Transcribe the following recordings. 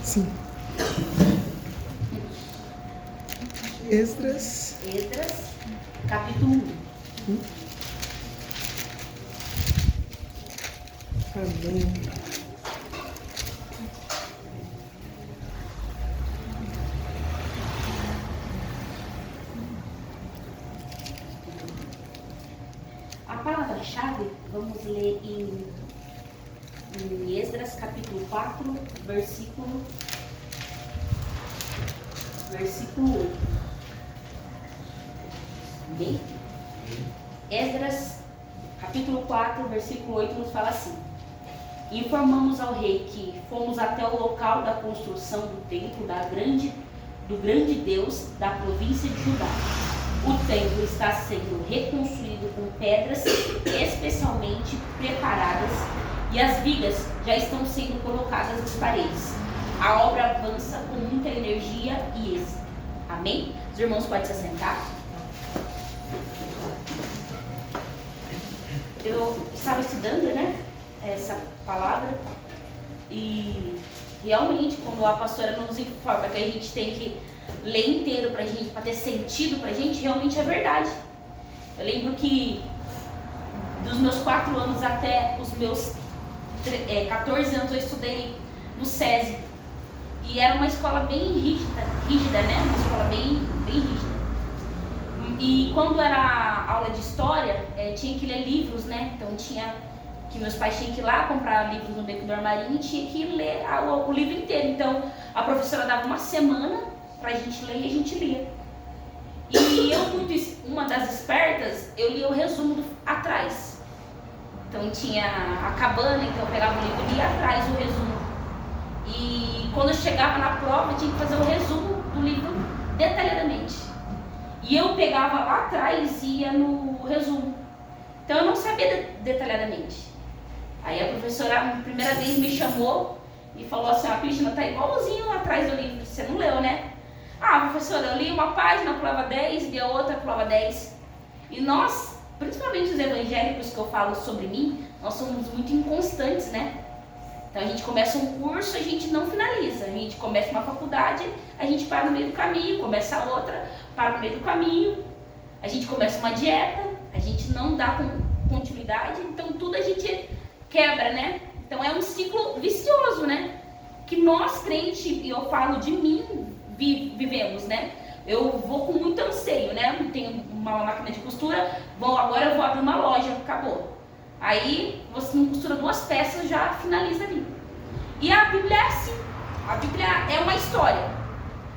Sim. Esdras, capítulo 1. Amém. A palavra-chave, vamos ler em Esdras, capítulo 4, versículo 8. Bem? Esdras, capítulo 4, versículo 8, nos fala assim: informamos ao rei que fomos até o local da construção do templo do grande Deus da província de Judá. O templo está sendo reconstruído com pedras especialmente preparadas e as vigas já estão sendo colocadas nas paredes. A obra avança com muita energia e êxito. Amém? Os irmãos podem se assentar. Eu estava estudando, né, essa palavra e realmente quando a pastora nos informa que a gente tem que ler inteiro para ter sentido pra gente, realmente é verdade. Eu lembro que dos meus 4 anos até os meus 14 anos eu estudei no SESI e era uma escola bem rígida, né, uma escola bem rígida. E quando era aula de história, tinha que ler livros, né? Então que meus pais tinham que ir lá comprar livros no Beco do Armarinho e tinha que ler o livro inteiro. Então a professora dava uma semana pra gente ler e a gente lia. E eu, uma das espertas, eu lia o resumo atrás. Então tinha a cabana, então eu pegava o livro e lia atrás o resumo. E quando eu chegava na prova, eu tinha que fazer o resumo do livro detalhadamente. E eu pegava lá atrás e ia no resumo. Então eu não sabia detalhadamente. Aí a professora, a primeira vez, me chamou e falou assim: a Cristina tá igualzinho lá atrás do livro, você não leu, né? Ah, professora, eu li uma página, pulava 10, li a outra, pulava 10. E nós, principalmente os evangélicos que eu falo sobre mim, nós somos muito inconstantes, né? Então a gente começa um curso, a gente não finaliza. A gente começa uma faculdade, a gente para no meio do caminho, começa a outra, para no meio do caminho. A gente começa uma dieta, a gente não dá continuidade, então tudo a gente quebra, né? Então é um ciclo vicioso, né? Que nós crentes, e eu falo de mim, vivemos, né? Eu vou com muito anseio, né? Eu tenho uma máquina de costura, agora eu vou abrir uma loja, acabou. Aí você não costura 2 peças, já finaliza ali. E a Bíblia é assim. A Bíblia é uma história.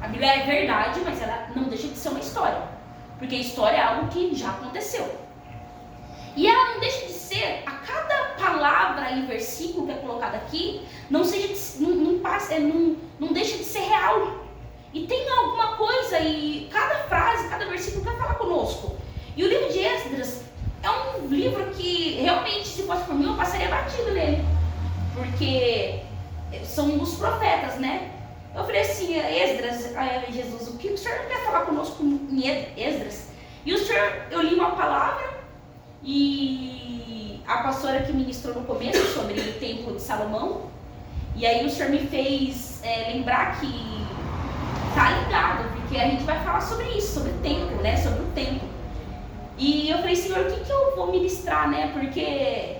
A Bíblia é verdade, mas ela não deixa de ser uma história. Porque a história é algo que já aconteceu. E ela não deixa de ser, a cada palavra e versículo que é colocado aqui, não deixa de ser real. E tem alguma coisa, e cada frase, cada versículo quer falar conosco. E o livro de Esdras é um livro que realmente, se fosse por mim, eu passaria batido nele. Porque são os profetas, né? Eu falei assim: Esdras, Jesus, o que o senhor quer falar conosco em Esdras? E o senhor, eu li uma palavra e a pastora que ministrou no começo sobre o templo de Salomão, e aí o senhor me fez lembrar que tá ligado, porque a gente vai falar sobre isso, sobre o templo, né? Sobre o templo. E eu falei: Senhor, o que eu vou ministrar, né? Porque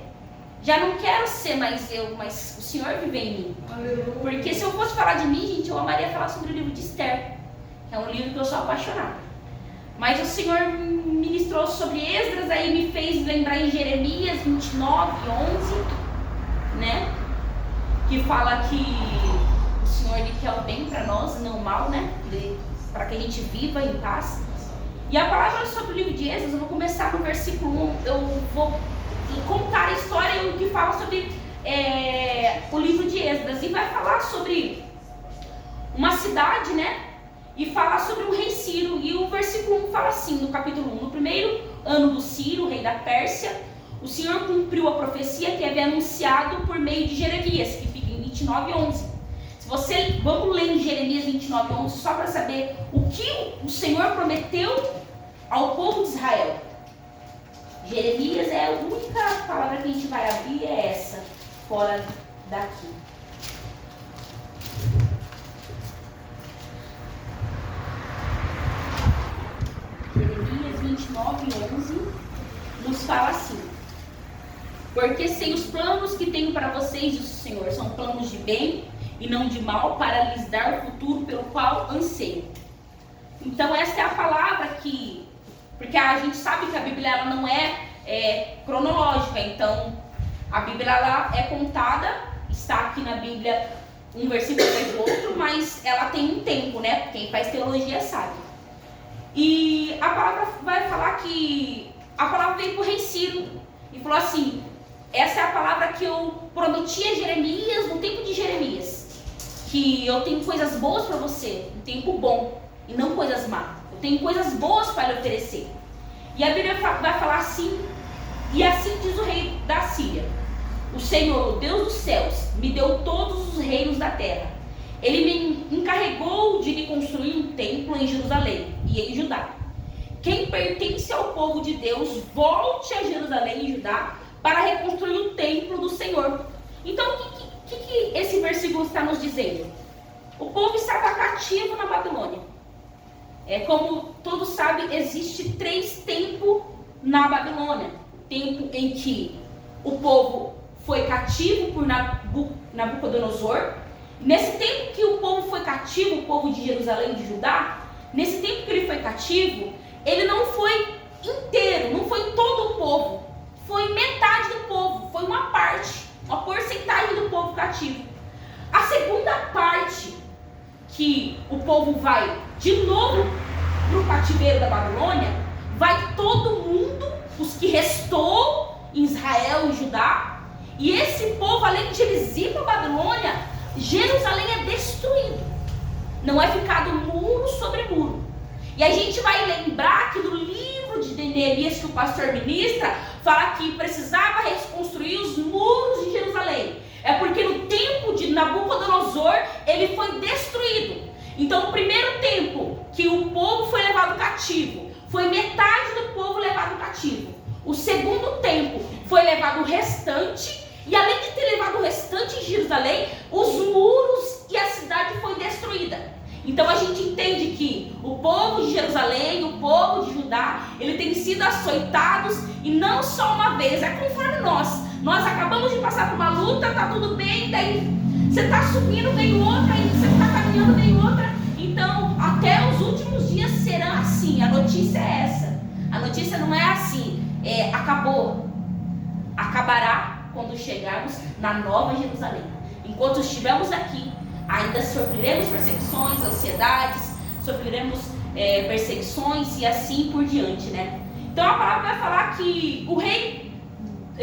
já não quero ser mais eu, mas o Senhor vive em mim. Porque se eu fosse falar de mim, gente, eu amaria falar sobre o livro de Esther, que é um livro que eu sou apaixonada. Mas o Senhor ministrou sobre Esdras, aí me fez lembrar em Jeremias 29, 11, né? Que fala que o Senhor ele quer o bem para nós, não o mal, né? Para que a gente viva em paz. E a palavra sobre o livro de Esdras, eu vou começar no versículo 1, eu vou contar a história que fala sobre o livro de Esdras. E vai falar sobre uma cidade, né? E fala sobre o rei Ciro. E o versículo 1 fala assim, no capítulo 1: no primeiro ano do Ciro, rei da Pérsia, o Senhor cumpriu a profecia que havia anunciado por meio de Jeremias, que fica em 29, 11. Vamos ler em Jeremias 29, 11, só para saber o que o Senhor prometeu ao povo de Israel. Jeremias é a única palavra que a gente vai abrir, é essa, fora daqui. 29 e 11 nos fala assim: porque sei os planos que tenho para vocês, diz o Senhor, são planos de bem e não de mal, para lhes dar o futuro pelo qual anseio. Então essa é a palavra porque a gente sabe que a Bíblia ela não é cronológica, então a Bíblia ela é contada, está aqui na Bíblia um versículo atrás do outro, mas ela tem um tempo, né? Quem faz teologia sabe. E a palavra vai falar que a palavra veio para o rei Ciro e falou assim: essa é a palavra que eu prometi a Jeremias no tempo de Jeremias, que eu tenho coisas boas para você, um tempo bom e não coisas más. Eu tenho coisas boas para lhe oferecer. E a Bíblia vai falar assim: e assim diz o rei da Síria: o Senhor, o Deus dos céus, me deu todos os reinos da terra. Ele me encarregou de lhe construir um templo em Jerusalém e em Judá. Quem pertence ao povo de Deus, volte a Jerusalém e Judá para reconstruir o templo do Senhor. Então, o que esse versículo está nos dizendo? O povo estava cativo na Babilônia. Como todos sabem, existe 3 tempos na Babilônia. O tempo em que o povo foi cativo por Nabucodonosor. Nesse tempo que o povo foi cativo, o povo de Jerusalém e de Judá, nesse tempo que ele foi cativo, ele não foi inteiro, não foi todo o povo. Foi metade do povo, foi uma parte, uma porcentagem do povo cativo. A segunda parte, que o povo vai de novo para o cativeiro da Babilônia, vai todo mundo, os que restou em Israel e Judá, e esse povo, além de eles ir para a Babilônia, Jerusalém é destruído, não é ficado muro sobre muro. E a gente vai lembrar que no livro de Neemias que o pastor ministra, fala que precisava reconstruir os muros de Jerusalém. É porque no tempo de Nabucodonosor, ele foi destruído. Então o primeiro tempo que o povo foi levado cativo, foi metade do povo levado cativo. O segundo tempo foi levado o restante, e além de ter levado o restante em Jerusalém, os muros e a cidade foi destruída. Então a gente entende que o povo de Jerusalém, o povo de Judá, ele tem sido açoitados, e não só uma vez, é conforme nós acabamos de passar por uma luta, tá tudo bem, daí você está subindo, vem outra, aí você está caminhando, vem outra. Então até os últimos dias serão assim. A notícia é essa. A notícia não é assim, acabou. Acabará quando chegarmos na Nova Jerusalém. Enquanto estivermos aqui, ainda sofreremos perseguições, ansiedades, sofreremos perseguições e assim por diante, né? Então a palavra vai falar que o rei,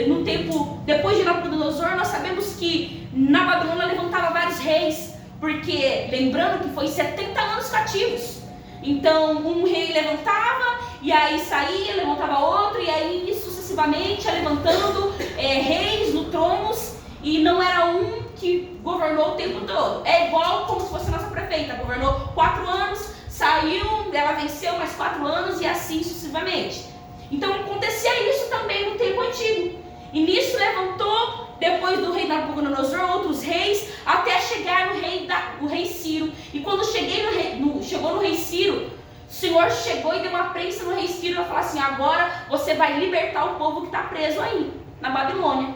no tempo depois de Nabucodonosor, nós sabemos que na Babilônia levantava vários reis, porque lembrando que foi 70 anos cativos. Então um rei levantava, e aí saía, levantava outro, e aí sucessivamente ia levantando reis no tronos, e não era um que governou o tempo todo. É igual como se fosse a nossa prefeita, governou 4 anos, saiu, ela venceu mais 4 anos e assim sucessivamente. Então acontecia isso também no tempo antigo. E nisso levantou, depois do rei Nabucodonosor, outros reis, até chegar no rei Ciro. E quando chegou no rei Ciro, o Senhor chegou e deu uma prensa no rei Ciro e falou assim: agora você vai libertar o povo que está preso aí, na Babilônia.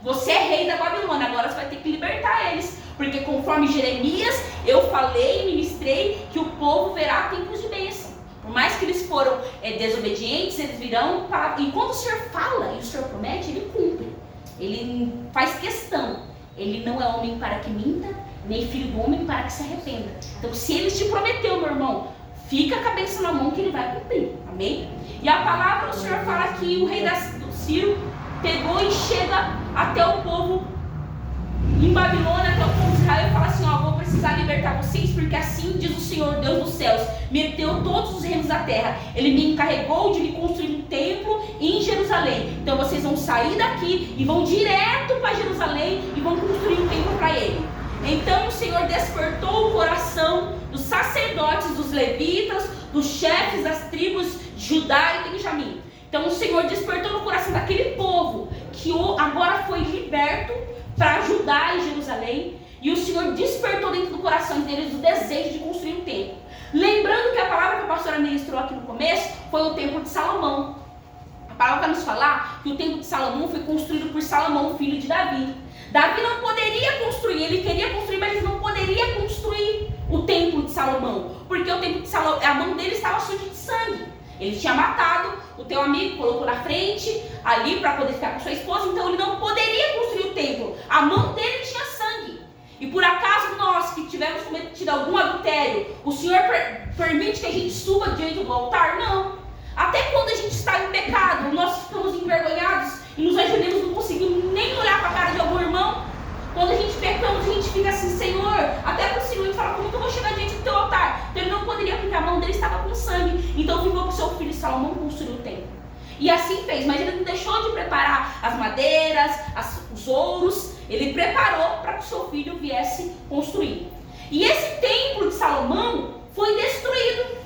Você é rei da Babilônia, agora você vai ter que libertar eles. Porque conforme Jeremias, eu falei e ministrei que o povo verá tempos de bênção. Por mais que eles foram desobedientes, eles virão para... E quando o Senhor fala e o Senhor promete, Ele cumpre. Ele faz questão. Ele não é homem para que minta, nem filho do homem para que se arrependa. Então se Ele te prometeu, meu irmão, fica a cabeça na mão que Ele vai cumprir. Amém? E a palavra do Senhor fala que o rei do Ciro pegou e chega até o povo em Babilônia, até o povo de Israel, e fala assim: vou precisar libertar vocês, porque assim diz o Senhor, Deus dos céus, me deu todos os reinos da terra, Ele me encarregou de me construir um templo em Jerusalém. Então vocês vão sair daqui e vão direto para Jerusalém e vão construir um templo para Ele. Então o Senhor despertou o coração dos sacerdotes, dos levitas, dos chefes das tribos de Judá e Benjamim. Então o Senhor despertou no coração daquele povo que agora foi liberto para Judá e Jerusalém, e o Senhor despertou dentro do coração deles o desejo de construir um templo. Lembrando que a palavra que a pastora ministrou ministrou aqui no começo foi o Templo de Salomão. A palavra vai nos falar que o Templo de Salomão foi construído por Salomão, filho de Davi. Davi não poderia construir, ele queria construir, mas ele não poderia construir o Templo de Salomão, porque o Templo de Salomão, a mão dele estava suja de sangue. Ele tinha matado o teu amigo, colocou na frente ali para poder ficar com sua esposa, então ele não poderia construir o templo. A mão dele tinha sangue. E por acaso nós que tivemos cometido algum adultério, o Senhor permite que a gente suba diante do altar? Não. Até quando a gente está em pecado, nós ficamos envergonhados e nos ajoelhamos, não conseguimos nem olhar para a cara de algum irmão. Quando a gente pecamos, a gente fica assim, Senhor, até para o Senhor, ele fala, como que eu vou chegar diante do teu altar? Então ele não poderia, porque a mão dele estava com sangue. Então ficou para o seu filho Salomão construir o templo. E assim fez, mas ele não deixou de preparar as madeiras, os ouros, ele preparou para que o seu filho viesse construir. E esse templo de Salomão foi destruído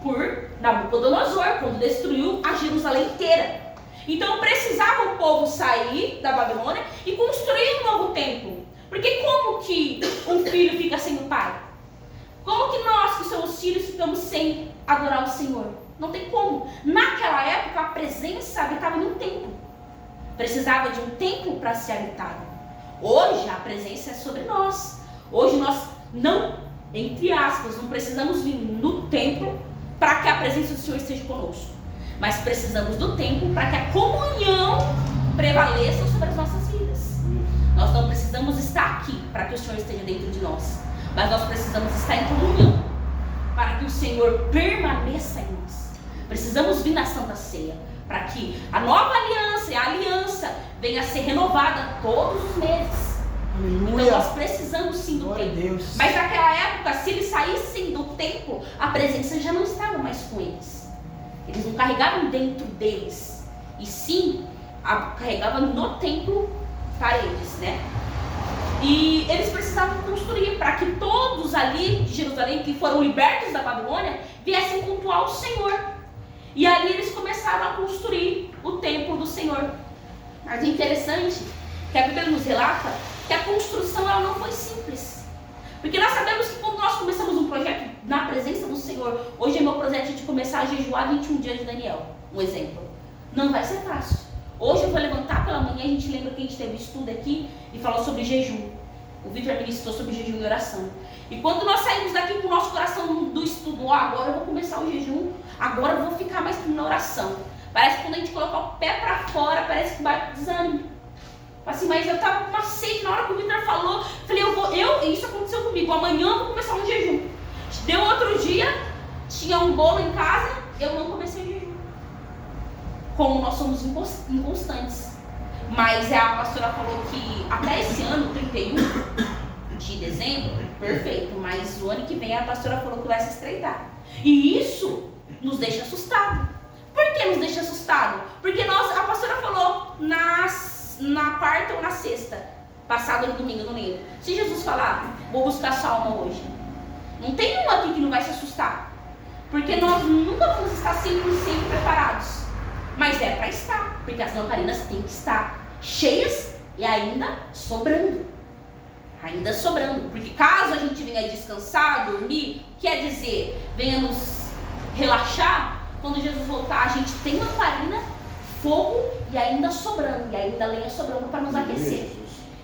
por Nabucodonosor, quando destruiu a Jerusalém inteira. Então precisava o povo sair da Babilônia e construir um novo templo. Porque como que um filho fica sem o pai? Como que nós que somos filhos ficamos sem adorar o Senhor? Não tem como. Naquela época a presença habitava no templo. Precisava de um templo para ser habitado. Hoje a presença é sobre nós. Hoje nós não, entre aspas, não precisamos vir no templo para que a presença do Senhor esteja conosco. Mas precisamos do templo para que a comunhão prevaleça sobre as nossas vidas. Nós não precisamos estar aqui para que o Senhor esteja dentro de nós, mas nós precisamos estar em comunhão para que o Senhor permaneça em nós. Precisamos vir na Santa Ceia para que a nova aliança e a aliança venha a ser renovada todos os meses. Aleluia. Então nós precisamos sim do templo. Mas naquela época, se eles saíssem do templo, a presença já não estava mais com eles. Eles não carregavam dentro deles, e sim carregavam no templo para eles, né? E eles precisavam construir para que todos ali de Jerusalém, que foram libertos da Babilônia, viessem cultuar o Senhor. E ali eles começaram a construir o templo do Senhor. Mas é interessante que a Bíblia nos relata que a construção ela não foi simples. Porque nós sabemos que quando nós começamos um projeto na presença do Senhor, hoje é meu projeto de começar a jejuar 21 dias de Daniel, um exemplo. Não vai ser fácil. Hoje eu vou levantar pela manhã, a gente lembra que a gente teve estudo aqui e falou sobre jejum. O Vitor ministrou sobre jejum e oração. E quando nós saímos daqui com o nosso coração do estudo, agora eu vou começar o jejum, agora eu vou ficar mais na oração. Parece que quando a gente colocar o pé para fora, parece que vai desânimo. Assim, mas eu tava com uma sede, na hora que o Vitor falou, falei, isso aconteceu comigo, amanhã eu vou começar um jejum. Deu outro dia, tinha um bolo em casa, eu não comecei o jejum. Como nós somos inconstantes. Mas a pastora falou que até esse ano, 31 de dezembro, perfeito, mas o ano que vem a pastora falou que vai se estreitar. E isso nos deixa assustados. Por que nos deixa assustados? Porque a pastora falou na quarta ou na sexta, passado no domingo, não lembro. Se Jesus falar, vou buscar sua alma hoje, não tem um aqui que não vai se assustar, porque nós nunca vamos estar 100% preparados, mas é para estar, porque as lamparinas têm que estar cheias e ainda sobrando, porque caso a gente venha descansar, dormir, quer dizer, venha nos relaxar, quando Jesus voltar a gente tem lamparina, fogo e ainda sobrando, e ainda lenha sobrando para nos aquecer.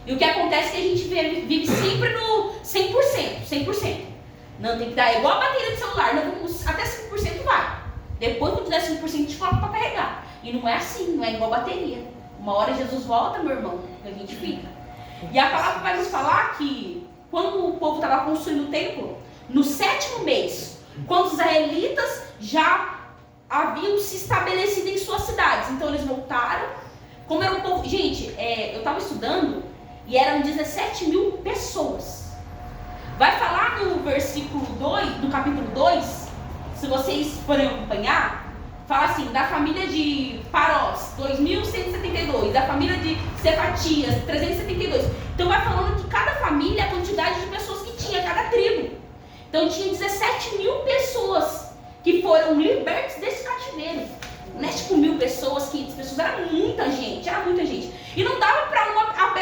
E o que acontece é que a gente vive sempre no 100%. Não tem que dar igual a bateria de celular, não, até 5% vai. Depois quando der 5% a gente coloca para carregar. E não é assim, não é igual a bateria. Uma hora Jesus volta, meu irmão, e a gente fica. E a palavra vai nos falar que quando o povo estava construindo o templo, no 7º mês, quando os israelitas já haviam se estabelecido em suas cidades. Então eles voltaram. Como era um povo... Gente, eu estava estudando e eram 17 mil pessoas. Vai falar no versículo 2, no capítulo 2, se vocês forem acompanhar, fala assim, da família de Parós, 2.172, da família de Cefatias, 372. Então vai falando que cada família, a quantidade de pessoas que tinha, cada tribo. Então tinha 17 mil pessoas que foram libertos desse cativeiro. Não é tipo 1.000 pessoas, 500 pessoas, era muita gente. E não dava para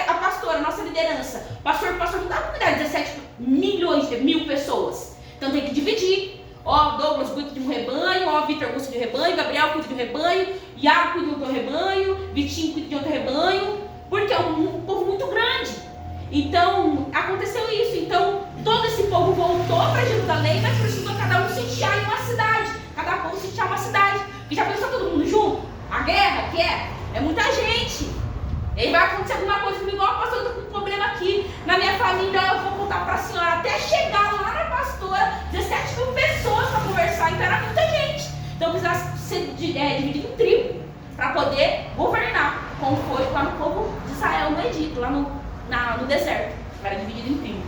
a pastora, a nossa liderança, pastor, não dava para cuidar de 17 milhões, de 1.000 pessoas. Então tem que dividir. Ó, Douglas cuida de um rebanho, ó, Vitor cuida de um rebanho, Gabriel cuida de um rebanho, Iago cuida de outro rebanho, Vitinho cuida de outro rebanho, porque é um povo muito grande. Então, aconteceu isso. Então, todo esse povo voltou para Jerusalém, mas precisou cada um sitiar em uma cidade. Cada povo sitiar uma cidade. Porque já pensou todo mundo junto? A guerra que é muita gente. E aí vai acontecer alguma coisa comigo, ó, pastor, eu tô com um problema aqui na minha família, eu vou contar para a senhora. Até chegar lá na pastora, 17 mil pessoas para conversar, então era muita gente. Então precisava ser dividido em tribo para poder governar, como foi lá no povo de Israel no Egito, lá no deserto. Era dividido em tribo.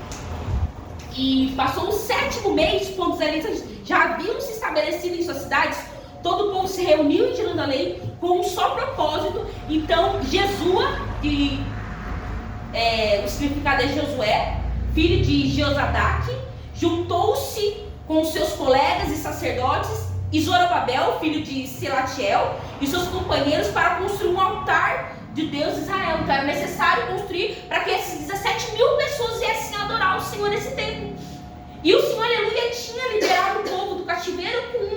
E passou o 7º mês, quando os israelitas já haviam se estabelecido em suas cidades, todo o povo se reuniu em Jerusalém com um só propósito. Então, Jesua, que o significado é Josué, filho de Josadaque, juntou-se com os seus colegas e sacerdotes, e Zorobabel, filho de Selatiel, e seus companheiros para construir um altar de Deus de Israel. Então era necessário construir para que esses 17 mil pessoas viessem adorar o Senhor nesse tempo. E o Senhor, aleluia, tinha liberado o povo do cativeiro com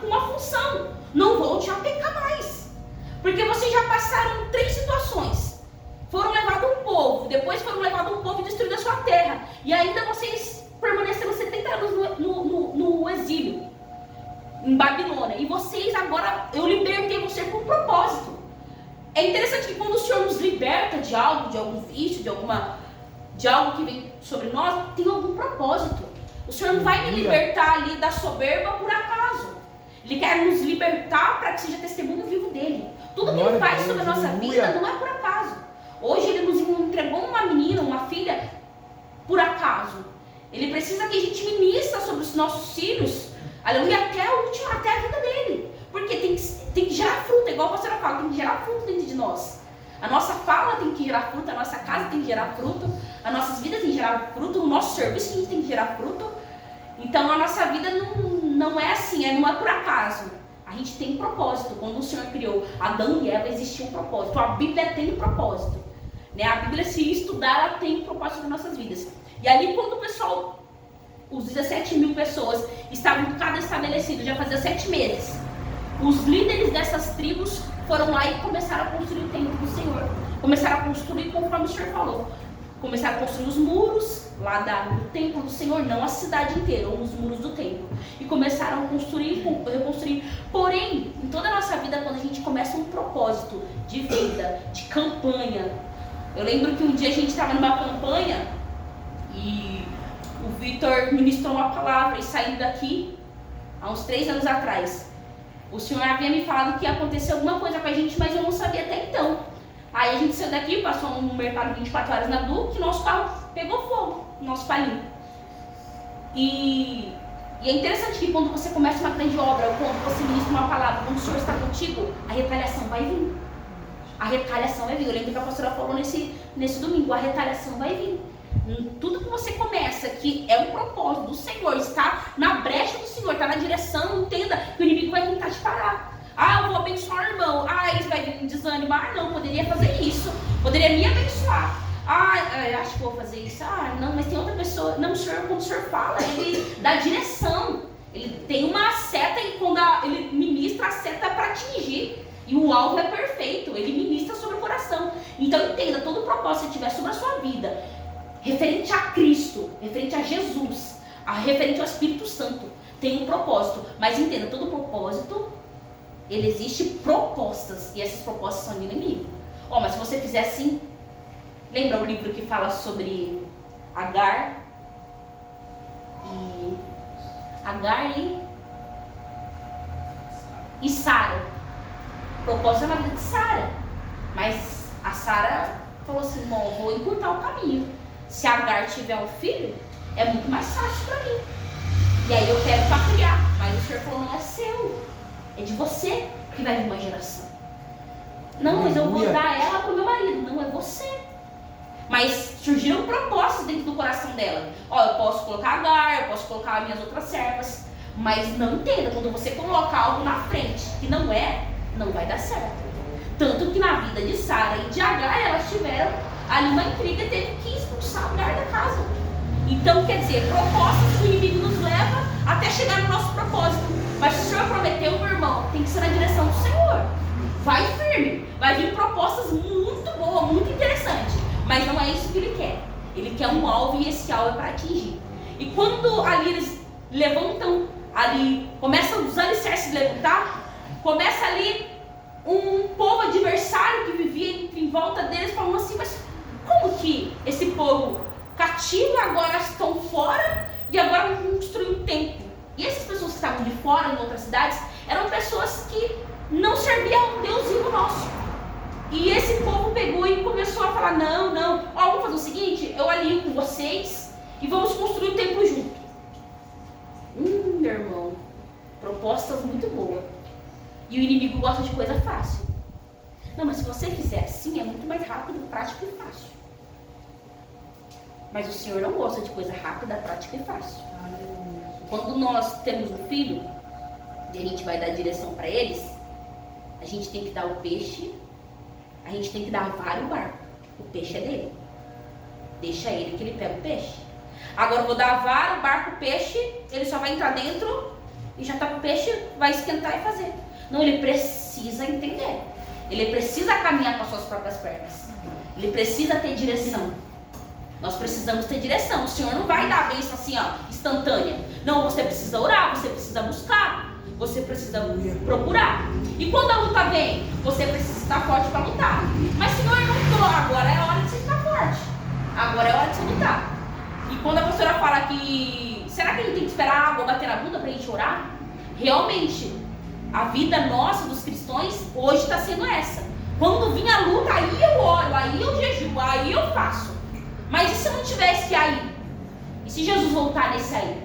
uma função: não volte a pecar mais. Porque vocês já passaram 3 situações. Foram levados um povo, depois foram levados um povo e destruído a sua terra. E ainda vocês permaneceram 70 anos no exílio, em Babilônia. E vocês agora, eu libertei você com um propósito. É interessante que quando o Senhor nos liberta de algo, de algum vício, de algo que vem sobre nós, tem algum propósito. O Senhor não vai me libertar ali da soberba por acaso. Ele quer nos libertar para que seja testemunho vivo dele. Tudo que Ele faz sobre a nossa vida não é por acaso. Hoje Ele nos entregou uma menina, uma filha, por acaso. Ele precisa que a gente ministre sobre os nossos filhos, aleluia, até a vida dele. Porque tem que gerar fruta, igual a pastora fala, tem que gerar fruto dentro de nós. A nossa fala tem que gerar fruto, a nossa casa tem que gerar fruto, as nossas vidas tem que gerar fruto, o nosso serviço a gente tem que gerar fruto. Então a nossa vida não é assim, não é por acaso. A gente tem propósito. Quando o Senhor criou Adão e Eva, existia um propósito. A Bíblia tem um propósito, né? A Bíblia, se estudar, ela tem um propósito nas nossas vidas. E ali, quando o pessoal, os 17 mil pessoas, estavam cada estabelecido, já fazia 7 meses, os líderes dessas tribos foram lá e começaram a construir o templo do Senhor. Começaram a construir conforme o Senhor falou. Começaram a construir os muros lá do templo do Senhor, não a cidade inteira, ou os muros do templo. E começaram a construir, reconstruir. Porém, em toda a nossa vida, quando a gente começa um propósito de vida, de campanha. Eu lembro que um dia a gente estava numa campanha e o Vitor ministrou uma palavra, e saindo daqui, há uns 3 anos atrás, o Senhor havia me falado que ia acontecer alguma coisa com a gente, mas eu não sabia até então. Aí a gente saiu daqui, passou um mercado 24 horas na Duque, e nosso carro pegou fogo, nosso palinho. E é interessante que quando você começa uma grande obra, ou quando você ministra uma palavra, quando o Senhor está contigo, a retaliação vai vir. A retaliação vai vir. Eu lembro que a pastora falou nesse domingo, a retaliação vai vir. Tudo que você começa, que é um propósito do Senhor, está na brecha do Senhor, está na direção, entenda que o inimigo vai tentar te parar. Eu vou abençoar o irmão. Isso vai vir desanimar. Não, poderia fazer isso. Poderia me abençoar. Acho que vou fazer isso. Não, mas tem outra pessoa. Não, o Senhor, quando o Senhor fala, Ele dá direção. Ele tem uma seta e quando Ele ministra a seta para atingir. E o alvo é perfeito. Ele ministra sobre o coração. Então entenda, todo o propósito que tiver sobre a sua vida, referente a Cristo, referente a Jesus, referente ao Espírito Santo, tem um propósito. Mas entenda, todo propósito, ele existe propostas, e essas propostas são do inimigo. Mas se você fizer assim, lembra o livro que fala sobre Agar e Sara? Propósito é na vida de Sara, mas a Sara falou assim: vou encurtar o caminho. Se Agar tiver um filho, é muito mais fácil para mim. E aí eu quero para criar, mas o Senhor falou: não é seu. É de você que vai vir uma geração. Não, mas eu vou dar ela pro meu marido. Não, é você. Mas surgiram propostas dentro do coração dela. Eu posso colocar Agar, eu posso colocar minhas outras servas. Mas não entenda, quando você colocar algo na frente que não vai dar certo. Tanto que na vida de Sara e de Agar, elas tiveram ali uma intriga e teve que expulsar Agar da casa. Então, quer dizer, propostas que o inimigo nos leva até chegar no nosso propósito. Mas se o Senhor prometeu, meu irmão, tem que ser na direção do Senhor. Vai firme. Vai vir propostas muito boas, muito interessantes. Mas não é isso que Ele quer. Ele quer um alvo e esse alvo é para atingir. E quando ali eles levantam, ali começam os alicerces a levantar, começa ali um povo adversário que vivia em volta deles, falando assim, mas como que esse povo cativo agora estão fora e agora vão construir um templo? E essas pessoas que estavam de fora em outras cidades eram pessoas que não serviam a um Deus vivo nosso. E esse povo pegou e começou a falar, não, ó, vamos fazer o seguinte, eu alio com vocês e vamos construir um templo junto. Meu irmão, propostas muito boas. E o inimigo gosta de coisa fácil. Não, mas se você fizer assim, é muito mais rápido, prático e fácil. Mas o Senhor não gosta de coisa rápida, prática e fácil. Quando nós temos um filho, e a gente vai dar direção para eles, a gente tem que dar o peixe, a gente tem que dar a vara e o barco. O peixe é dele. Deixa ele que ele pega o peixe. Agora eu vou dar a vara, o barco, o peixe, ele só vai entrar dentro e já tá com o peixe, vai esquentar e fazer. Não, ele precisa entender. Ele precisa caminhar com as suas próprias pernas. Ele precisa ter direção. Nós precisamos ter direção. O Senhor não vai dar a bênção assim, ó, instantânea. Não, você precisa orar, você precisa buscar, você precisa procurar. E quando a luta vem, você precisa estar forte para lutar. Mas Senhor, eu não estou. Agora é hora de você estar forte. Agora é hora de você lutar. E quando a pastora fala que será que a gente tem que esperar a água bater na bunda para a gente orar? Realmente, a vida nossa dos cristãos hoje está sendo essa. Quando vir a luta, aí eu oro, aí eu jejuo, aí eu faço. Mas e se eu não tivesse que aí? E se Jesus voltar nesse aí?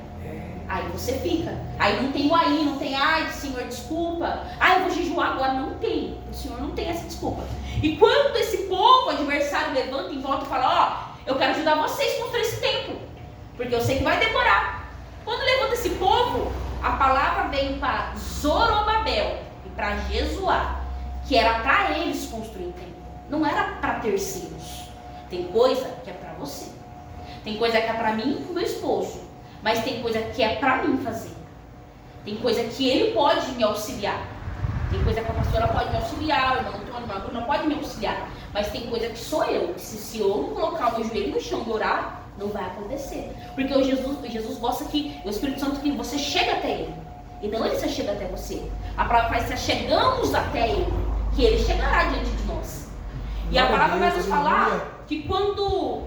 Aí você fica. Aí não tem o aí, não tem, ai Senhor, desculpa. Ai, eu vou jejuar agora. Não tem. O Senhor não tem essa desculpa. E quando esse povo adversário levanta em volta e fala, ó, eu quero ajudar vocês a construir esse templo, porque eu sei que vai demorar. Quando levanta esse povo, a palavra veio para Zorobabel e para Jesuá, que era para eles construir o templo. Não era para terceiros. Tem coisa que é para você. Tem coisa que é para mim e para o meu esposo. Mas tem coisa que é para mim fazer. Tem coisa que ele pode me auxiliar. Tem coisa que a pastora pode me auxiliar, o irmão Antônio, a Bruna pode me auxiliar. Mas tem coisa que sou eu. Que se eu não colocar o meu joelho no chão e orar, não vai acontecer. Porque o Jesus gosta que o Espírito Santo que você chega até ele. E não ele se chega até você. A palavra faz se chegamos até ele, que ele chegará diante de nós. E a palavra vai nos falar que quando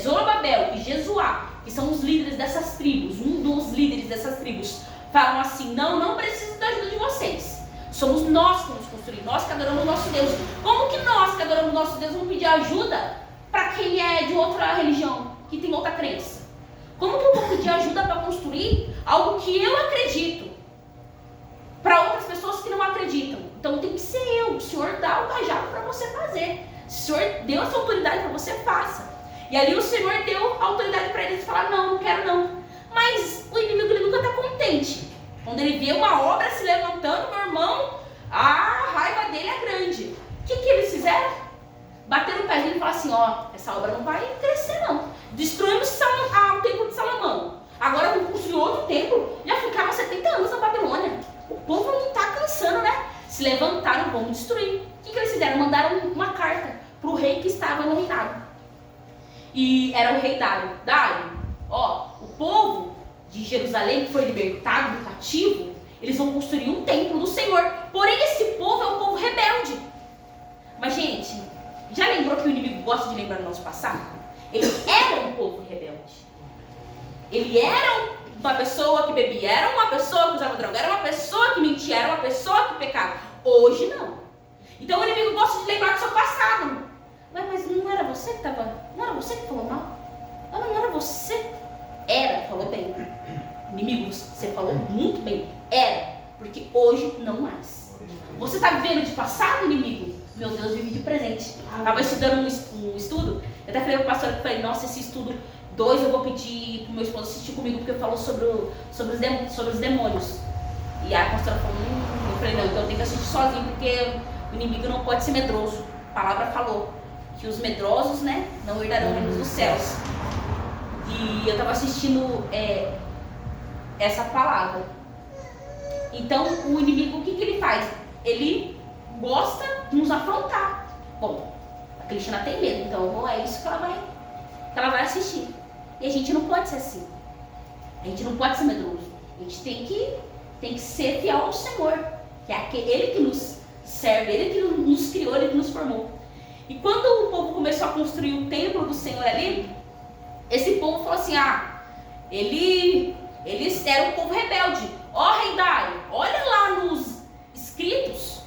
Zorobabel e Jesuá, que são os líderes dessas tribos, um dos líderes dessas tribos, falam assim, não preciso da ajuda de vocês. Somos nós que vamos construir, nós que adoramos o nosso Deus. Como que nós que adoramos o nosso Deus vamos pedir ajuda para quem é de outra religião, que tem outra crença? Como que eu vou pedir ajuda para construir algo que eu acredito para outras pessoas que não acreditam? Então tem que ser eu. O Senhor dá o cajado para você fazer. Se o Senhor deu essa autoridade para você, faça. E ali o Senhor deu a autoridade para eles falar, não quero não. Mas o inimigo ele nunca está contente. Quando ele vê uma obra se levantando, meu irmão, a raiva dele é grande. O que eles fizeram? Bateram o pé dele e falaram assim, ó, essa obra não vai crescer não. Destruímos o templo de Salomão. Agora vamos construir outro templo. Já ficaram 70 anos na Babilônia. O povo não está cansando, né? Se levantaram, vamos destruir. O que eles fizeram? Mandaram uma carta para o rei que estava no reinado. E era o rei Dário. Dário, ó, o povo de Jerusalém que foi libertado do cativo, eles vão construir um templo do Senhor. Porém, esse povo é um povo rebelde. Mas, gente, já lembrou que o inimigo gosta de lembrar do nosso passado? Ele era um povo rebelde. Ele era uma pessoa que bebia, era uma pessoa que usava droga, era uma pessoa que mentia, era uma pessoa que pecava. Hoje não. Então o inimigo gosta de lembrar do seu passado. Mas não era você que estava, não era você que falou mal? Não era você. Era, falou bem. Inimigo, você falou muito bem. Era, porque hoje não mais. Você está vivendo de passado, inimigo? Meu Deus, vive de presente. Estava estudando um estudo, eu até falei para o pastor que falei, nossa, esse estudo 2 eu vou pedir para o meu esposo assistir comigo, porque falou sobre os demônios. E a pastora falou, eu falei, não, então eu tenho que assistir sozinho, porque o inimigo não pode ser medroso. A palavra falou que os medrosos, né, não herdarão o reino dos céus. E eu estava assistindo essa palavra. Então, o inimigo, o que ele faz? Ele gosta de nos afrontar. Bom, a Cristina tem medo, então é isso que ela vai assistir. E a gente não pode ser assim. A gente não pode ser medroso. A gente tem que ser fiel ao Senhor, que é Ele que nos serve, Ele que nos criou, Ele que nos formou. E quando o povo começou a construir o templo do Senhor ali, esse povo falou assim, eles eram um povo rebelde. Ó, rei Dário, olha lá nos escritos,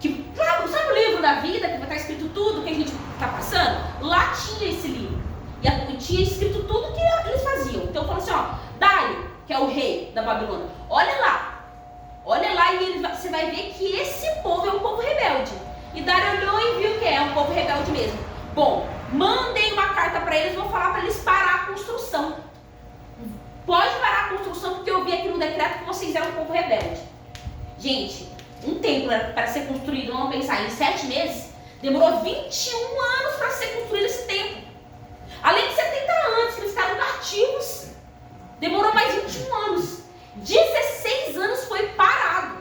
que, sabe o livro da vida, que vai estar escrito tudo que a gente está passando? Lá tinha esse livro. E tinha escrito tudo que eles faziam. Então falou assim, Dário, que é o rei da Babilônia, olha lá e você vai ver que esse povo é um povo rebelde. E Dário olhou e viu que é um povo rebelde mesmo. Bom, mandem uma carta para eles, vou falar para eles parar a construção. Pode parar a construção, porque eu vi aqui no decreto que vocês eram um povo rebelde. Gente, um templo para ser construído, vamos pensar, em 7 meses, demorou 21 anos para ser construído esse templo. Além de 70 anos que eles ficaram cativos, demorou mais 21 anos. 16 anos foi parado.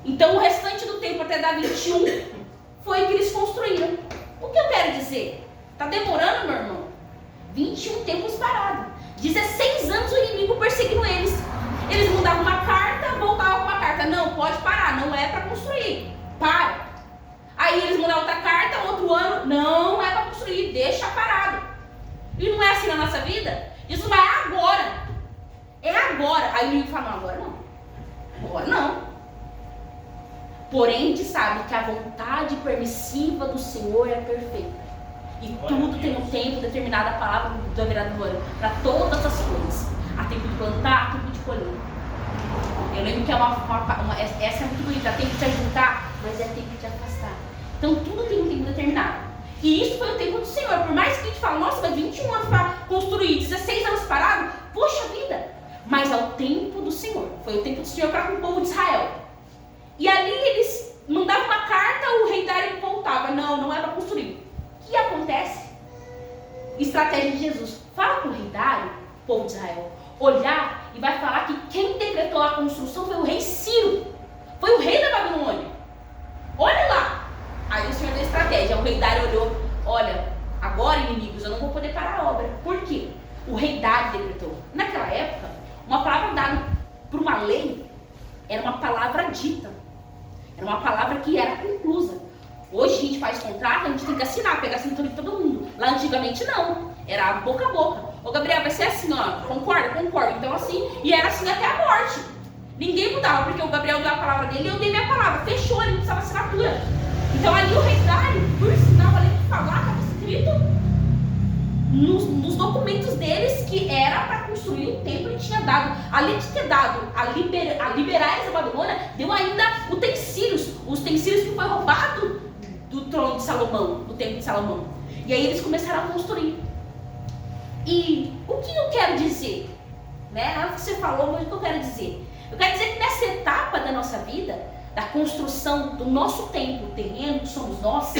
Então o restante do tempo até dar 21 foi que eles construíram. O que eu quero dizer? Está demorando, meu irmão? 21 tempos parados. 16 anos o inimigo perseguindo eles. Eles mandavam uma carta, voltavam com uma carta. Não, pode parar, não é para construir. Para. Aí eles mandavam outra carta, outro ano. Não é para construir, deixa parado. E não é assim na nossa vida? Jesus vai agora. É agora. Aí o inimigo fala, não, agora não. Agora não. Porém, a gente sabe que a vontade permissiva do Senhor é perfeita. E tudo tem um tempo determinado, a palavra da vereadora, para todas as coisas. Há tempo de plantar, há tempo de colher. Eu lembro que essa é muito bonita, há tempo de ajuntar, mas é tempo de afastar. Então tudo tem um tempo determinado. E isso foi o tempo do Senhor. Por mais que a gente fale, nossa, mas 21 anos para construir, 16 anos parado, poxa vida. Mas é o tempo do Senhor. Foi o tempo do Senhor para com o povo de Israel. E ali eles mandavam uma carta, o rei Dário voltava. Não é para construir. O que acontece? Estratégia de Jesus. Fala com o rei Dário, povo de Israel, olhar e vai falar que quem decretou a construção foi o rei Ciro. Foi o rei da Babilônia. Olha lá. Aí o Senhor deu estratégia. O rei Dário olhou. Olha, agora, inimigos, eu não vou poder parar a obra. Por quê? O rei Dário decretou. Naquela época, uma palavra dada por uma lei era uma palavra dita. Era uma palavra que era conclusa. Hoje a gente faz contrato, a gente tem que assinar, pegar a assinatura de todo mundo. Lá antigamente não. Era boca a boca. Ô Gabriel, vai ser assim, concorda? Concordo. Então assim, e era assim até a morte. Ninguém mudava, porque o Gabriel deu a palavra dele e eu dei minha palavra. Fechou, ele não precisava assinatura. Então ali o rei Dário, por sinal, além de falar, estava escrito nos documentos deles que era para construir o templo. Ele tinha dado, além de ter dado a liberar eles da Babilônia, deu ainda utensílios, os utensílios que foi roubado do trono de Salomão, do templo de Salomão. E aí eles começaram a construir. E o que eu quero dizer? Né? Você falou, mas o que eu quero dizer? Eu quero dizer que nessa etapa da nossa vida, da construção do nosso templo, o terreno que somos nós,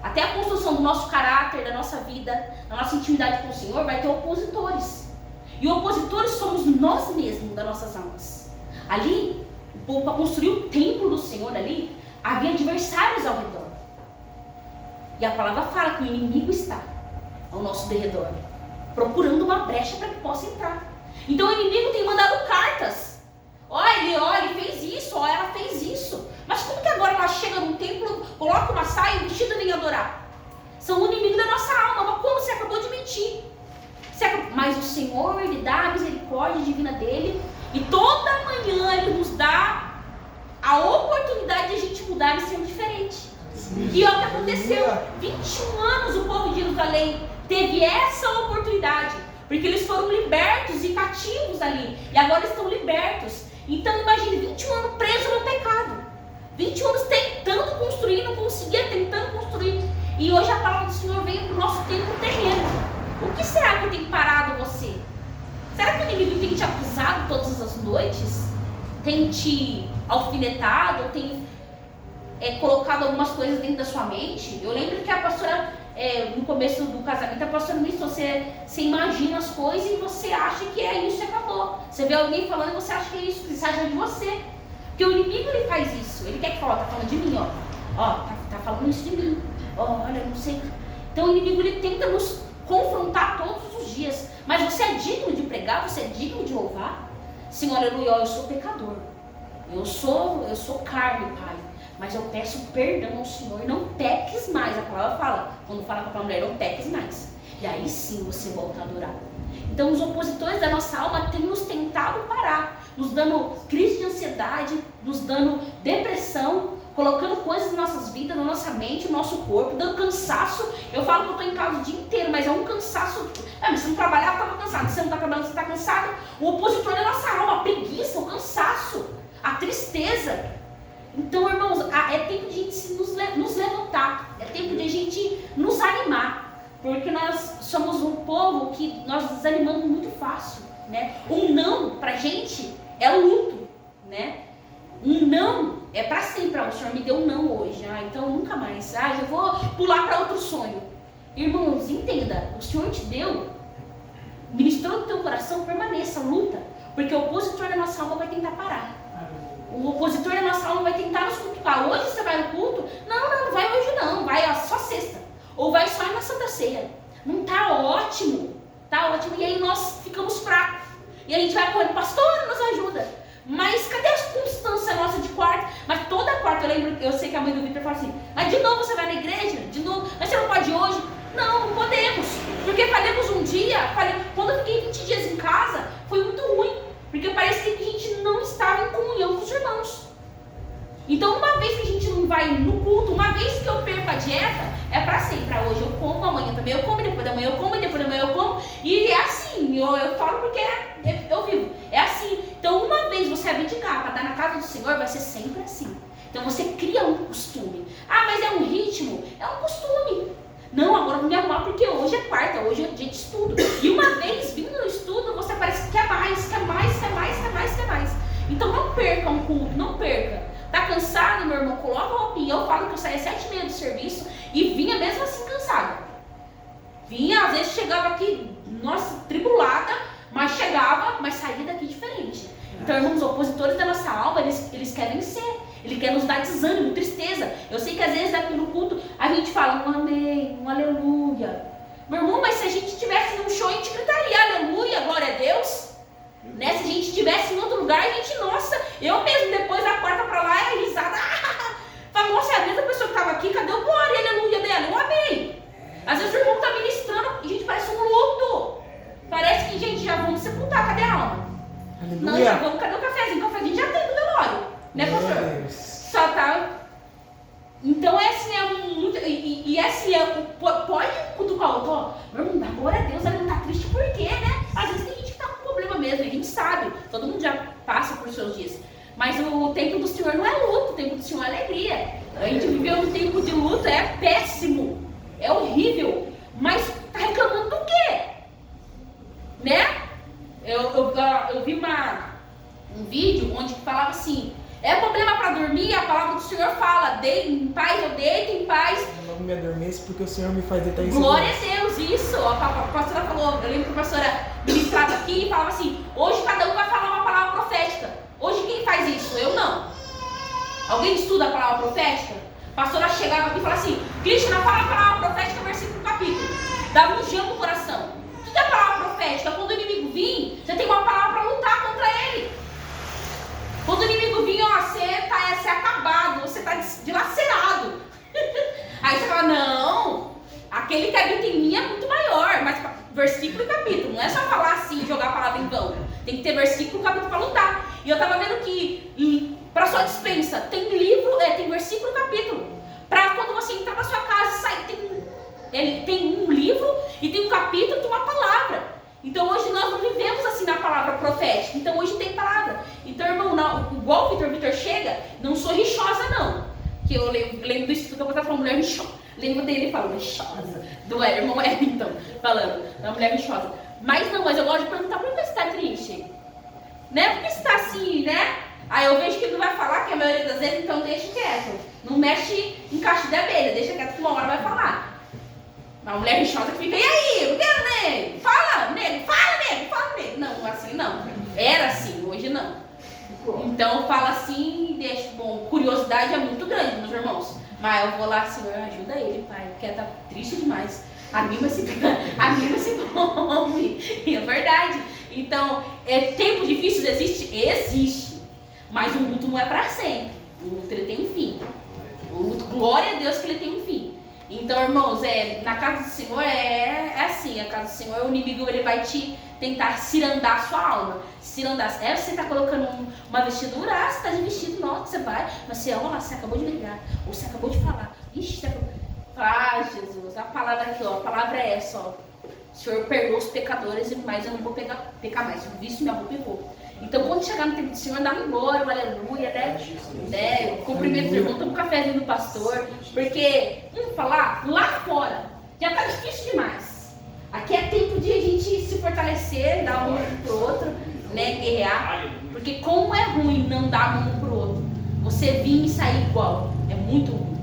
até a construção do nosso caráter, da nossa vida, da nossa intimidade com o Senhor, vai ter opositores. E opositores somos nós mesmos, das nossas almas. Ali, para construir o templo do Senhor ali, havia adversários ao redor. E a palavra fala que o inimigo está ao nosso derredor, procurando uma brecha para que possa entrar. Então o inimigo tem mandado cartas. Ele fez isso, ela fez isso. Mas como que agora ela chega num templo, coloca uma saia, um vestido e vem adorar? São o inimigo da nossa alma. Mas como você acabou de mentir? Mas o Senhor, Ele dá a misericórdia divina dEle. E toda manhã Ele nos dá a oportunidade de a gente mudar e ser diferente. E olha o que aconteceu. 21 anos o povo de Jerusalém teve essa oportunidade. Porque eles foram libertos e cativos ali. E agora estão libertos. Então imagine 21 anos presos no pecado. 21 anos tentando construir, não conseguia, tentando construir. E hoje a palavra do Senhor veio para o nosso tempo terreno. O que será que tem parado você? Será que o inimigo tem te acusado todas as noites? Tem te alfinetado? Tem colocado algumas coisas dentro da sua mente? Eu lembro que a pastora no começo do casamento, a pastora me disse, você imagina as coisas e você acha que é isso e acabou. Você vê alguém falando e você acha que é isso, que você acha de você. Porque o inimigo, ele faz isso. Ele quer que fale, tá falando de mim, tá falando isso de mim. Olha, não sei. Então o inimigo, ele tenta nos confrontar todos os dias. Mas você é digno de pregar, você é digno de louvar. Senhor, aleluia, eu sou pecador. Eu sou carne, Pai. Mas eu peço perdão ao Senhor. Não peques mais. A palavra fala, quando fala com a mulher, não peques mais. E aí sim você volta a adorar. Então os opositores da nossa alma têm nos tentado parar, nos dando crise de ansiedade, nos dando depressão, colocando coisas nas nossas vidas, na nossa mente, no nosso corpo, dando cansaço. Eu falo que eu estou em casa o dia inteiro, mas é um cansaço. Mas você não trabalhar, eu estava cansado. Você não está trabalhando, você está cansado. O opositor da nossa alma, a preguiça, o cansaço, a tristeza. Então, irmãos, é tempo de a gente nos levantar, é tempo de a gente nos animar. Porque nós somos um povo que nós desanimamos muito fácil, né? Um não pra gente é um luto, né? Um não é pra sempre. O Senhor me deu um não hoje, então nunca mais. Eu vou pular para outro sonho. Irmãos, entenda, o Senhor te deu, ministrou no teu coração, permaneça, luta. Porque o opositor da nossa alma vai tentar parar. O opositor da nossa alma vai tentar nos cutucar. Hoje você vai no culto? Não vai hoje não, vai só sexta. Ou vai só na Santa Ceia. Não tá ótimo. Tá ótimo. E aí nós ficamos fracos. E a gente vai correndo, pastor, nos ajuda. Mas cadê a constância nossa de quarta? Mas toda quarta, eu sei que a mãe do Vitor fala assim, mas de novo você vai na igreja? De novo? Mas você não pode hoje? Não podemos. Porque falhamos um dia, quando eu fiquei 20 dias em casa, foi muito ruim. Porque parecia que a gente não estava em comunhão com os irmãos. Então, uma vez que a gente não vai no culto, uma vez que eu perco a dieta, é pra sempre. Hoje eu como, amanhã também eu como, depois da manhã eu como, depois da manhã eu como. E é assim, eu falo porque eu vivo. É assim. Então, uma vez você abdicar para dar na casa do Senhor, vai ser sempre assim. Então, você cria um costume. Mas é um ritmo? É um costume. Não, agora eu vou me arrumar porque hoje é quarta, hoje é dia de estudo. E uma vez vindo no estudo, você parece que quer mais, quer mais, quer mais, quer mais, quer mais. Então, não perca um culto, não perca. Tá cansado, meu irmão? Coloca a roupinha. Eu falo que eu saía 7h30 do serviço e vinha mesmo assim cansada. Vinha, às vezes chegava aqui, nossa, tribulada, mas chegava, mas saía daqui diferente. Então, irmãos, os opositores da nossa alma, eles querem vencer. Ele quer nos dar desânimo, tristeza. Eu sei que às vezes aqui no culto a gente fala um amém, um aleluia. Meu irmão, mas se a gente estivesse num show, a gente gritaria aleluia, glória a Deus. Né? Se a gente estivesse em outro lugar, a gente, nossa, eu mesmo depois da quarta pra lá, é risada. Fala, nossa, é a mesma pessoa que estava aqui, cadê o glória, aleluia dela? Eu amei. Às vezes o irmão tá ministrando e a gente parece um luto. Parece que, gente, já vamos sepultar, cadê a alma? Aleluia. Não, já vamos, cadê o cafezinho? O cafezinho já tem no velório, né, pastor? Só tá. Então, assim, é muito. E assim, pode cutucar o outro, meu irmão, glória a Deus, ela não tá triste, por quê, né? Às vezes tem gente que tá com problema mesmo, a gente sabe, todo mundo já passa por seus dias. Mas o tempo do Senhor não é luto, o tempo do Senhor é alegria. A gente viveu um tempo de luto, é péssimo, é horrível. Mas tá reclamando do quê? Né? Eu vi um vídeo onde falava assim, é problema para dormir, a palavra do Senhor fala, deite em paz, eu deito em paz. Eu não me adormeço porque o Senhor me faz deitar em glória a Deus, isso. A pastora falou, eu lembro que a pastora ministrava aqui e falava assim, hoje cada um vai falar uma palavra profética. Hoje quem faz isso? Eu não. Alguém estuda a palavra profética? A pastora chegava aqui e falava assim, Cristina, fala a palavra profética, versículo capítulo. Dava um gelo no coração. O que é a palavra profética? Quando o inimigo vir, você tem uma palavra para lutar contra ele. Quando o inimigo vir, você é acabado, você está dilacerado. Aí você fala, não, aquele que habita em mim é muito maior. Mas versículo e capítulo, não é só falar assim e jogar a palavra em vão. Tem que ter versículo e capítulo para lutar. E eu estava vendo que, para sua dispensa, tem livro, tem versículo e capítulo. Para quando você entrar na sua casa e sair, tem um livro e tem um capítulo e uma palavra. Então hoje nós não vivemos assim na palavra profética. Então hoje tem palavra. Então, irmão, igual o Vitor chega, não sou rixosa não. Que eu lembro do estudo que eu estava falando, mulher rixosa. Lembro dele falando rixosa. Do irmão Wellington falando, uma mulher rixosa. Mas eu gosto de perguntar, por que você está triste? Né? Por que você está assim, né? Aí eu vejo que ele não vai falar, que a maioria das vezes, então deixa quieto. Não mexe em caixa de abelha, deixa quieto que uma hora vai falar. Uma mulher rixosa que fica, e aí, eu quero nele, fala nele. Não, assim não. Era assim, hoje não. Então fala assim, deixa, bom, curiosidade é muito grande, meus irmãos. Mas eu vou lá, Senhor, ajuda ele, Pai, porque tá triste demais. Anima esse homem. É verdade. Então, tempo difícil existe? Existe. Mas o luto não é para sempre. O luto ele tem um fim. O luto, glória a Deus que ele tem um fim. Então, irmãos, na casa do Senhor é assim. A casa do Senhor, o inimigo ele vai te tentar cirandar a sua alma. Cirandar. Você está colocando uma vestidura, você está de vestido, não, você vai. Mas você, olha lá, você acabou de brigar. Ou você acabou de falar. Ixi, você acabou... Jesus, a palavra aqui, ó, a palavra é essa, ó. O Senhor perdoa os pecadores, mas eu não vou pecar mais. Eu visto minha roupa e vou. Então, quando chegar no tempo do Senhor, dá um glória, um aleluia, né? Cumprimento o irmão, toma um cafezinho do pastor. Porque, vamos falar, lá fora, já tá difícil demais. Aqui é tempo de a gente se fortalecer, dar um pro outro, né? Guerrear. Porque como é ruim não dar um pro outro. Você vir e sair igual. É muito ruim.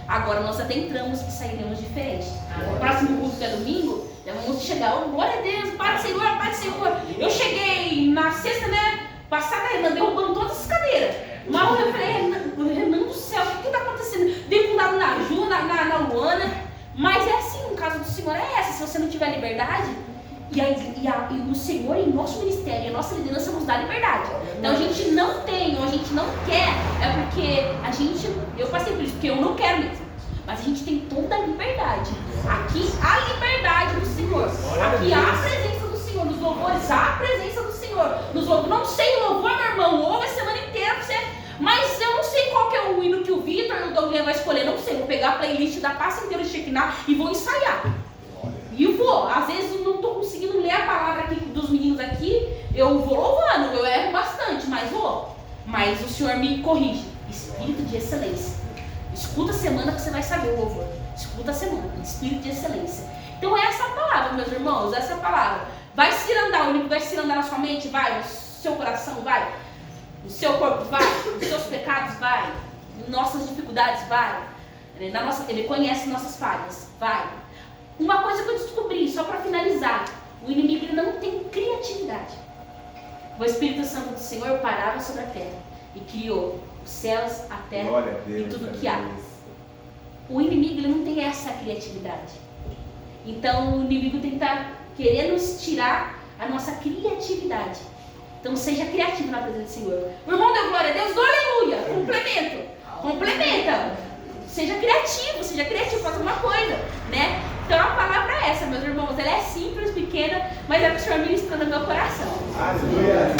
Agora nós adentramos que sairemos diferentes. O próximo culto que é domingo, vamos chegar, oh, glória a Deus, Pai do Senhor, Pai do Senhor. Eu cheguei na sexta, né, passada, derrubando todas as cadeiras. Mal eu falei, Renan do céu, o que está acontecendo? Dei um dado na Ju, na Luana. Mas é assim, no caso do Senhor é essa, se você não tiver liberdade, e o Senhor em nosso ministério, e a nossa liderança nos dá liberdade. Então a gente não tem, ou a gente não quer, é porque eu passei por isso, porque eu não quero mesmo. Mas a gente tem toda a liberdade. Aqui a liberdade do Senhor. Aqui há a presença do Senhor. Nos louvores há a presença do Senhor. Nos louvores, não sei o louvor, meu irmão, ouve a semana inteira pra você. Mas eu não sei qual que é o hino que o Vitor e o Douglas vai escolher, não sei. Vou pegar a playlist da pasta inteira de Shekinah e vou ensaiar. E vou, às vezes eu não estou conseguindo ler a palavra aqui dos meninos aqui, eu vou louvando, eu erro bastante, mas vou. Mas o Senhor me corrige. Espírito de excelência. Escuta a semana que você vai saber o louvor. Escuta a semana, espírito de excelência. Então é essa palavra, meus irmãos, essa palavra. Vai cirandar, o inimigo vai cirandar na sua mente, vai, no seu coração, vai. No seu corpo, vai. Nos seus pecados, vai. Nas nossas dificuldades, vai. Ele conhece nossas falhas, vai. Uma coisa que eu descobri, só para finalizar, o inimigo ele não tem criatividade. O Espírito Santo do Senhor parava sobre a terra e criou os céus, a terra e tudo que há. O inimigo ele não tem essa criatividade. Então o inimigo tenta querer nos tirar a nossa criatividade. Então seja criativo na presença do Senhor. O irmão deu glória a Deus, dou aleluia, complementa. Seja criativo, faça uma coisa, né? Então a palavra é essa, meus irmãos, ela é simples, pequena, mas é o que o Senhor ministra no meu coração. Aleluia.